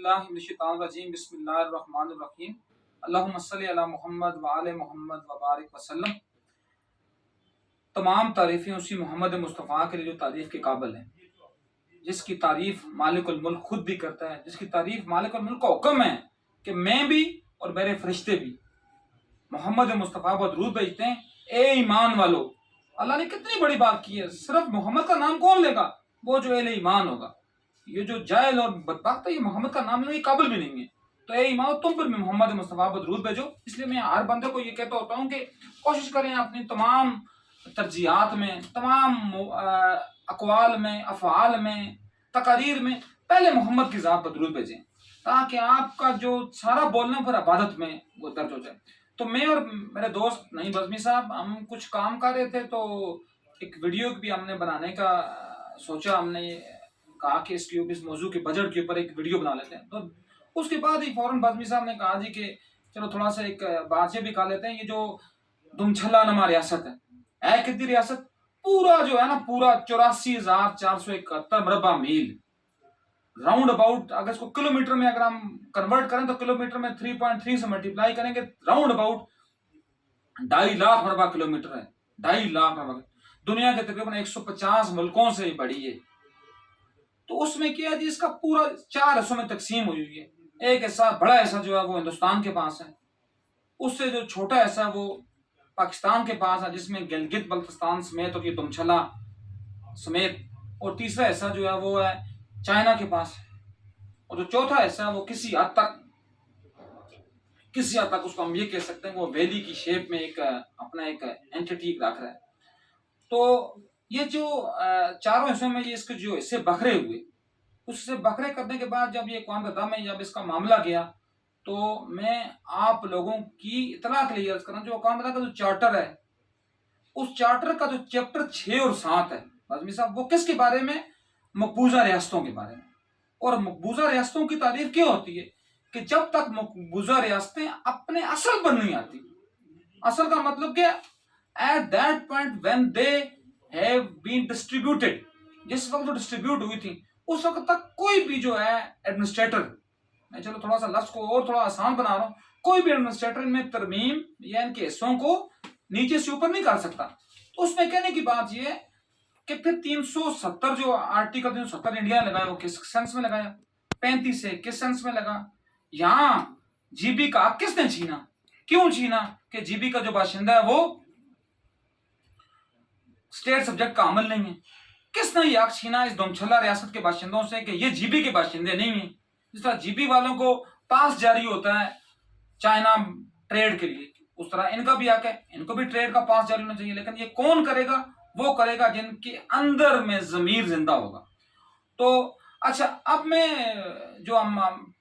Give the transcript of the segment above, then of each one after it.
باللہ من الشیطان الرجیم بسم اللہ الرحمن الرحیم اللہم صلی علی محمد وآل محمد وبارک وسلم۔ تمام تعریفیں اسی محمد مصطفیٰ کے لیے جو تعریف کے قابل ہیں، جس کی تعریف مالک الملک خود بھی کرتا ہے، جس کی تعریف مالک الملک کا حکم ہے کہ میں بھی اور میرے فرشتے بھی محمد مصطفیٰ کو درود بھیجتے ہیں۔ اے ایمان والو، اللہ نے کتنی بڑی بات کی ہے۔ صرف محمد کا نام کون لے گا؟ وہ جو اہل ایمان ہوگا۔ یہ جو جاہل اور بدبخت ہے، یہ محمد کا نام لینے کے قابل بھی نہیں ہے۔ تو اے ایمان، تم پر بھی محمد مصطفیٰ کو درود بھیجو۔ اس لیے میں ہر بندے کو یہ کہتا ہوتا ہوں کہ کوشش کریں اپنی تمام ترجیحات میں، تمام اقوال میں، افعال میں، تقاریر میں پہلے محمد کی ذات پر درود بھیجیں، تاکہ آپ کا جو سارا بولنا پھر عبادت میں وہ درج ہو جائے۔ تو میں اور میرے دوست نعیم بزمی صاحب ہم کچھ کام کر رہے تھے، تو ایک ویڈیو بھی ہم نے بنانے کا سوچا۔ ہم نے کہا کہ اس موضوع کے بجٹ کے اوپر ایک ویڈیو بنا لیتے ہیں۔ تو اس کے بعد ہی فوراً بزمی صاحب نے کہا جی کہ چلو تھوڑا سا ایک بات یہ بھی کہا لیتے ہیں۔ یہ جو دمچھلا نما ریاست ہے کتنی ریاست؟ پورا جو ہے نا، پورا 84,471 مربع میل راؤنڈ اباؤٹ، اگر اس کو کلومیٹر میں اگر ہم کنورٹ کریں تو کلومیٹر میں 3.3 سے ملٹیپلائی کریں گے، راؤنڈ اباؤٹ 2.5 لاکھ مربع کلومیٹر ہے۔ 2.5 لاکھ مربع، دنیا کے تقریباً 150 ملکوں سے بڑی ہے۔ تو اس میں کیا ہے جی، اس کا پورا 4 حصوں میں تقسیم ہوئی ہوئی ہے۔ ایک حصہ، بڑا حصہ جو ہے وہ ہندوستان کے پاس ہے، اس سے جو چھوٹا حصہ ہے وہ پاکستان کے پاس ہے، جس میں گلگت بلتستان سمیت اور یہ دمچھلا سمیت، اور تیسرا حصہ جو ہے وہ ہے چائنا کے پاس ہے، اور جو چوتھا حصہ ہے وہ کسی حد تک اس کو ہم یہ کہہ سکتے ہیں وہ ویلی کی شیپ میں ایک اپنا ایک اینٹیٹی رکھ رہا ہے۔ تو یہ جو چاروں حصوں میں یہ اس کے جو حصے بکھرے ہوئے، اس سے بکھرے کرنے کے بعد جب یہ اقوام متحدہ میں جب اس کا معاملہ گیا، تو میں آپ لوگوں کی اطلاع کے لیے عرض کرنا، جو اقوام متحدہ کا جو چارٹر ہے، اس چارٹر کا جو چیپٹر 6 اور 7 ہے بزمی صاحب، وہ کس کے بارے میں؟ مقبوضہ ریاستوں کے بارے میں۔ اور مقبوضہ ریاستوں کی تعریف کیا ہوتی ہے کہ جب تک مقبوضہ ریاستیں اپنے اصل پر نہیں آتی، اصل کا مطلب کہ at that point when they have been distributed، جس وقت جو ڈسٹریبیوٹ ہوئی تھی اس وقت تک کوئی بھی جو ہے ایڈمنسٹریٹر، میں چلو تھوڑا سا لفظ کو اور تھوڑا آسان بنا رہا ہوں، کوئی بھی ایڈمنسٹریٹر ان میں ترمیم یا ان کے حصوں کو نیچے سے اوپر نہیں کر سکتا۔ تو اس میں کہنے کی بات یہ ہے کہ پھر 370 جو آرٹیکل 370 انڈیا نے لگایا وہ کس سینس میں لگایا؟ 35 سے کس سینس میں لگا؟ یہاں جی بی کا حق کس نے چھینا؟ کیوں چھینا؟ کہ جی بی کا جو باشندہ ہے وہ اسٹیٹ سبجیکٹ کا عمل نہیں ہے۔ کس نے یہ حق چھینا اس دمچھلا ریاست کے باشندوں سے کہ یہ جی بی کے باشندے نہیں ہیں؟ جس طرح جی بی والوں کو پاس جاری ہوتا ہے چائنا ٹریڈ کے لیے، اس طرح ان کا بھی حق ہے، ان کو بھی ٹریڈ کا پاس جاری ہونا چاہیے۔ لیکن یہ کون کرے گا؟ وہ کرے گا جن کے اندر میں ضمیر زندہ ہوگا۔ تو اچھا، اب میں جو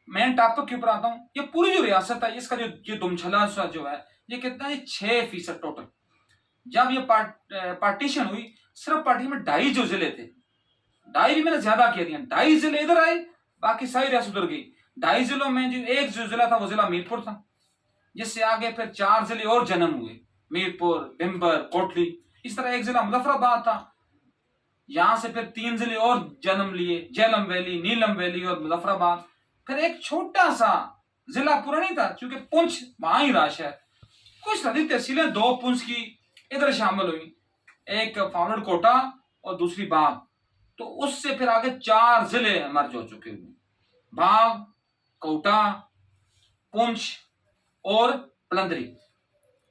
مین ٹاپک کے اوپر آتا ہوں۔ یہ پوری جو ریاست ہے، اس کا جو یہ دمچھلا سا جو ہے، یہ کتنا ہے؟ 6% ٹوٹل۔ جب یہ پارٹیشن ہوئی، صرف پارٹی میں 2.5 جو ضلع تھے، 2.5 بھی میں نے زیادہ کیا دیا، 2.5 ضلع ادھر آئے، باقی ساری ریاست ادھر گئی۔ 2.5 ضلعوں میں جو ایک جو ضلع تھا وہ ضلع میر پور تھا، جس سے آگے پھر 4 ضلع اور جنم ہوئے، میر پور، بھمبر، کوٹلی۔ اس طرح ایک ضلع مظفر آباد تھا، یہاں سے پھر 3 ضلع اور جنم لیے، جیلم ویلی، نیلم ویلی اور مظفر آباد۔ پھر ایک چھوٹا سا ضلع پورا نہیں تھا، چونکہ پونچھ وہاں ہی راش ہے، کچھ ساری تحصیلیں 2 پونچھ کی ادھر شامل ہوئی، ایک فاورڈ کوٹا اور دوسری باغ۔ تو اس سے پھر آگے 4 ضلع مرج ہو چکے ہوئے، باغ، کوٹا، پونچھ اور پلندری۔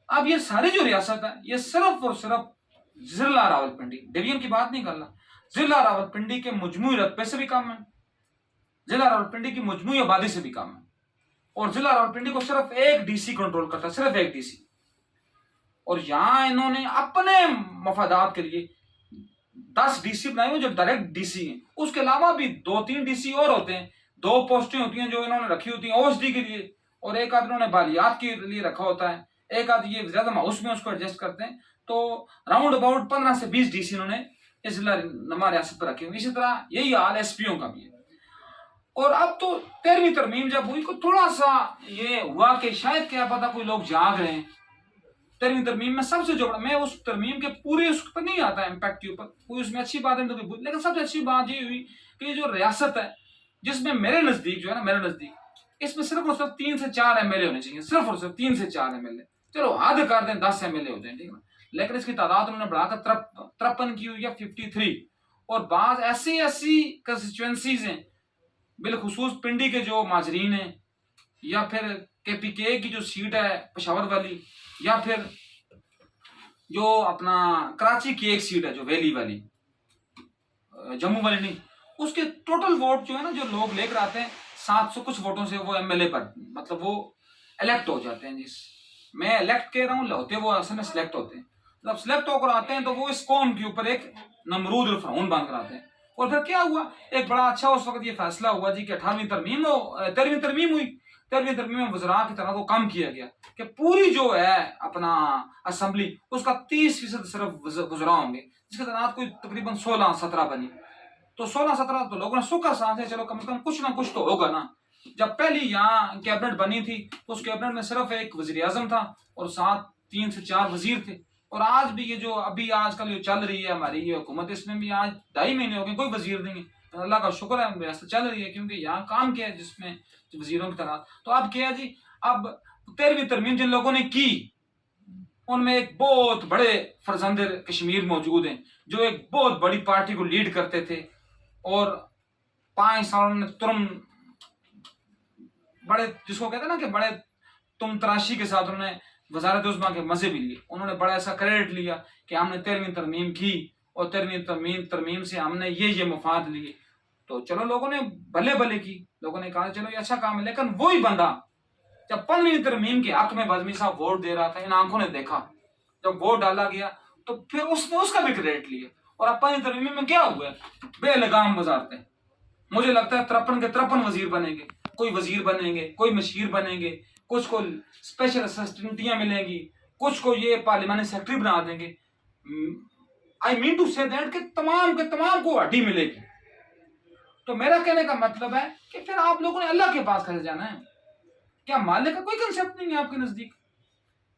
اب یہ ساری جو ریاست ہے، یہ صرف اور صرف ضلع راولپنڈی، ڈویژن کی بات نہیں کر رہا، ضلع راولپنڈی کے مجموعی رقبے سے بھی کم ہے، ضلع راولپنڈی کی مجموعی آبادی سے بھی کم ہے، اور ضلع راولپنڈی کو صرف ایک ڈی سی کنٹرول کرتا ہے، صرف ایک ڈی سی۔ اور یہاں انہوں نے اپنے مفادات کے لیے 10 ڈی سی بنائے ہوئے جو ڈائریکٹ ڈی سی ہیں، اس کے علاوہ بھی 2-3 ڈی سی اور ہوتے ہیں، 2 پوسٹیں ہوتی ہیں جو انہوں نے رکھی ہوتی ہیں او ایس ڈی کے لیے، اور ایک آدھ انہوں نے بالیات کے لیے رکھا ہوتا ہے، ایک آدھ یہ زیادہ ہاؤس میں اس کو ایڈجسٹ کرتے ہیں۔ تو راؤنڈ اباؤٹ 15 سے 20 ڈی سی انہوں نے اس ضلع نما ریاست پر رکھے ہوئے۔ اسی طرح یہی حال ایس پی او کا بھی ہے۔ اور اب تو 13ویں ترمیم جب ہوئی، کو تھوڑا سا یہ ہوا کہ شاید کیا پتا کوئی لوگ جاگ رہے ہیں۔ 13ویں ترمیم میں سب سے جو میں اس ترمیم کے پورے اس پر نہیں آتا امپیکٹ کے اوپر، کوئی اس میں اچھی بات ہے تو کوئی، لیکن سب سے اچھی بات یہ ہوئی کہ یہ جو ریاست ہے جس میں میرے نزدیک جو ہے نا، میرے نزدیک اس میں صرف اور صرف 3 سے 4 ایم ایل اے ہونے چاہیے، صرف اور صرف 3 سے 4 ایم ایل اے. چلو حد کر دیں 10 ایم ایل اے ہو جائیں، ٹھیک ہے نا، لیکن اس کی تعداد انہوں نے بڑھا کر 53 کی ہوئی یا 53. اور بعض ایسی کنسٹیچوئنسیز ہیں، بالخصوص پنڈی کے جو ماجرین ہیں، یا پھر کے پی کے کی جو سیٹ ہے پشاور والی، یا پھر جو اپنا کراچی کی ایک سیٹ ہے جو ویلی والی، جموں والی نہیں، اس کے ٹوٹل ووٹ جو ہے نا جو لوگ لے کر آتے ہیں 700 کچھ ووٹوں سے وہ ایم ایل اے پر مطلب وہ الیکٹ ہو جاتے ہیں. جس میں الیکٹ کہہ رہا ہوں، ہوتے وہ اصل میں سلیکٹ ہوتے ہیں. جب سلیکٹ ہو کر آتے ہیں تو وہ اس قوم کے اوپر ایک نمرود اور فرعون بن کر آتے ہیں. اور پھر کیا ہوا، ایک بڑا اچھا اس وقت یہ فیصلہ ہوا جی کہ 13ویں ترمیم ہوئی. 13ویں ترمیم میں وزراء کی طرح کو کم کیا گیا کہ پوری جو ہے اپنا اسمبلی اس کا 30% صرف وزراء ہوں گے، جس کے تعداد کوئی تقریباً 16-17 بنی. تو 16-17 تو لوگوں نے سکھا سانس ہے، چلو کم از کم کچھ نہ کچھ تو ہوگا نا. جب پہلی یہاں کیبنٹ بنی تھی تو اس کیبنٹ میں صرف ایک وزیر اعظم تھا اور ساتھ 3 سے 4 وزیر تھے. اور آج بھی یہ جو ابھی آج کل جو چل رہی ہے ہماری یہ حکومت، اس میں بھی آج 2.5 مہینے ہو گئے کوئی وزیر نہیں ہے. اللہ کا شکر ہے ریاست چل رہی ہے، کیونکہ یہاں کام کیا ہے جس میں وزیروں کی تعداد. تو اب کیا ہے جی، اب 13ویں ترمیم جن لوگوں نے کی ان میں ایک بہت بڑے فرزند کشمیر موجود ہیں جو ایک بہت بڑی پارٹی کو لیڈ کرتے تھے، اور 5 سالوں نے ترم بڑے جس کو کہتے ہیں نا کہ بڑے تم تراشی کے ساتھ انہوں نے وزارت عظمیٰ کے مزے بھی لیے. انہوں نے بڑا ایسا کریڈٹ لیا کہ ہم نے 13ویں ترمیم کی اور 13ویں ترمیم سے ہم نے یہ مفاد لیے. تو چلو لوگوں نے بھلے بھلے کی، لوگوں نے کہا چلو یہ اچھا کام ہے. لیکن وہی بندہ جب 15ویں ترمیم کے حق میں بزمی صاحب ووٹ دے رہا تھا، ان آنکھوں نے دیکھا جب ووٹ ڈالا گیا تو پھر اس نے اس کا بھی کریڈٹ لیا. اور اب 15ویں ترمیم میں کیا ہوا ہے؟ بے لگام وزارتیں. مجھے لگتا ہے 53 کے 53 وزیر بنیں گے، کوئی وزیر بنیں گے، کوئی مشیر بنیں گے، کچھ کو اسپیشل اسسٹنٹیاں ملیں گی، کچھ کو یہ پارلیمانی سیکرٹری بنا دیں گے. آئی مین ٹو سے دیٹ کہ تمام کے تمام کو ہڈی ملے گی. تو میرا کہنے کا مطلب ہے کہ پھر آپ لوگوں نے اللہ کے پاس کیسے جانا ہے؟ کیا مالک کا کوئی کنسپٹ نہیں ہے آپ کے نزدیک؟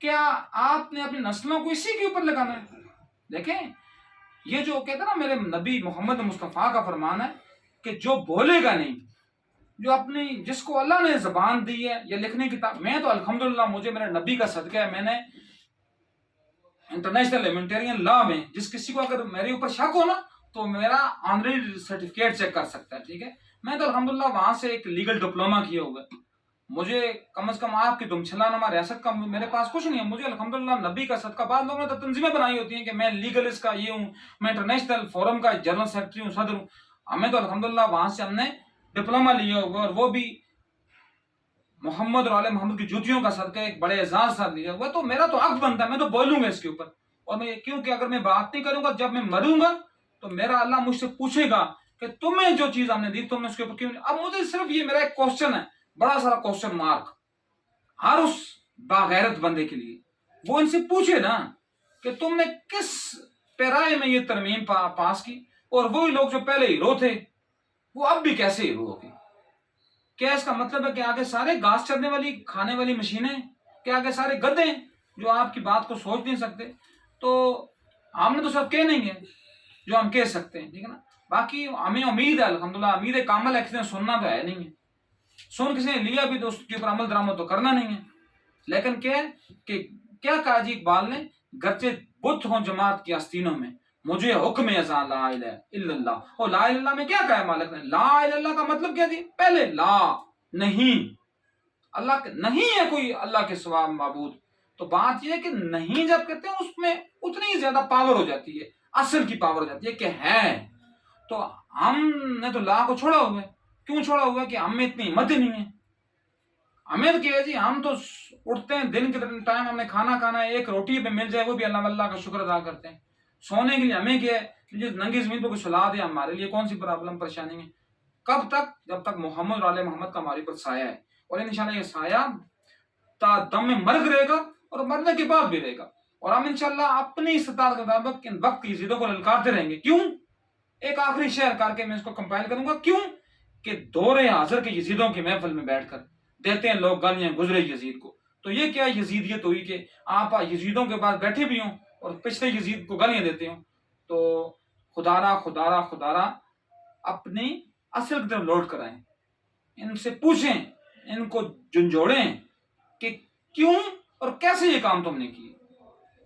کیا آپ نے اپنی نسلوں کو اسی کے اوپر لگانا ہے؟ دیکھیں یہ جو کہتے ہیں نا میرے نبی محمد مصطفیٰ کا فرمان ہے کہ جو بولے گا نہیں، جو اپنی جس کو اللہ نے زبان دی ہے یا لکھنے کی میں تو الحمدللہ مجھے میرے نبی کا صدقہ ہے، میں نے انٹرنیشنل ہیومینٹیرین لا میں جس کسی کو اگر میرے اوپر شک ہو نا تو میرا آنرری سرٹیفکیٹ چیک کر سکتا ہے. ٹھیک ہے، میں تو الحمدللہ وہاں سے ایک لیگل ڈپلوما کیا ہوا ہے. مجھے کم از کم آپ کی دمچھلا نما ریاست کا میرے پاس کچھ نہیں ہے. مجھے الحمدللہ نبی کا صدقہ. بعض لوگوں نے تو تنظیمیں بنائی ہوتی ہیں کہ میں لیگل اس کا یہ ہوں، میں انٹرنیشنل فورم کا جنرل سیکرٹری ہوں، صدر ہوں. ہمیں تو الحمدللہ وہاں سے ہم نے ڈپلوما لیا ہوا اور وہ بھی محمد اور آل محمد کی جوتیوں کا صدقہ ایک بڑے اعزاز ساتھ لیا ہوا. تو میرا تو حق بنتا ہے، میں تو بولوں گا اس کے اوپر. اور میں کیونکہ اگر میں بات نہیں کروں گا جب میں مروں گا تو میرا اللہ مجھ سے پوچھے گا کہ تمہیں جو چیز ہم نے دی تم نے اس کے اوپر کیوں نہیں. اب مجھے صرف یہ میرا ایک کوسچن ہے، بڑا سارا کوسچن مارک ہر اس باغیرت بندے کے لیے. وہ ان سے پوچھے نا کہ تم نے کس پیرائے میں یہ ترمیم پاس کی، اور وہی لوگ جو پہلے ہیرو تھے وہ اب بھی کیسے ہیرو ہو گئے. کیا اس کا مطلب ہے کہ آگے سارے گھاس چرنے والی کھانے والی مشینیں، کہ آگے سارے گدھے جو آپ کی بات کو سوچ نہیں سکتے؟ تو ہم نے تو سب کہہ نہیں ہے جو ہم کہہ سکتے ہیں، ٹھیک ہے نا. باقی ہمیں امید ہے الحمدللہ، امید کامل ہے، کسی نے سننا تو ہے نہیں ہے، سن کسی نے لیا بھی تو اس کے اوپر عمل درآمد تو کرنا نہیں ہے. لیکن کیا ہے کہ کیا کہا جی اقبال نے، گرچہ بت ہوں جماعت کی آستینوں میں مجھے حکم ازاں لا الہ الا اللہ. اور لا الہ الا اللہ میں کیا کہا ہے مالک نے؟ لا الہ الا اللہ کا مطلب کیا جی؟ پہلے لا نہیں، اللہ نہیں ہے کوئی اللہ کے سوا معبود. تو بات یہ ہے کہ نہیں جب کہتے ہیں اس میں اتنی زیادہ پاور ہو جاتی ہے، اصل کی پاور ہو جاتی ہے کہ ہے. تو ہم نے تو لا کو چھوڑا ہوا ہے. کیوں چھوڑا ہوا ہے؟ کہ ہم میں اتنی ہمت ہی نہیں ہے. ہمیں تو کیا ہے جی، ہم تو اٹھتے ہیں دن کے ٹائم ہم نے کھانا کھانا ہے، ایک روٹی پہ مل جائے وہ بھی اللہ کا شکر ادا کرتے ہیں. سونے کے لیے ہمیں کیا ہے کہ جس ننگی زمین پہ کوئی سلا دے ہمارے لیے کون سی پرابلم پریشانی ہے. کب تک؟ جب تک محمد اور آل محمد کا ہمارے پر سایہ ہے. اور انشاءاللہ یہ سایہ تا دم میں مرگ رہے گا اور مرنے کے بعد بھی رہے گا. اور ہم انشاءاللہ اپنی استطاعت کے مطابق ان وقت کی یزیدوں کو للکارتے رہیں گے. کیوں؟ ایک آخری شعر کر کے میں اس کو کمپائل کروں گا. کیوں کہ دور حاضر کے یزیدوں کی محفل میں بیٹھ کر دیتے ہیں لوگ گالیاں گزرے یزید کو. تو یہ کیا یزیدیت ہوئی کہ آپ یزیدوں کے پاس بیٹھے بھی ہوں اور پچھلے یزید کو گالیاں دیتے ہوں. تو خدارا اپنی اصل کی طرف لوٹ کر آئیں. ان سے پوچھیں، ان کو جھنجھوڑیں کہ کیوں اور کیسے یہ کام تم نے کیے.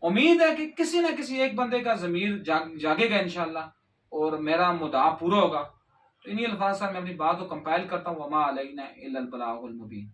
امید ہے کہ کسی نہ کسی ایک بندے کا ضمیر جاگے گا انشاءاللہ اور میرا مدعا پورا ہوگا. تو انہی الفاظ سے میں اپنی بات کو کمپائل کرتا ہوں. وما علینا الا البلاغ المبین.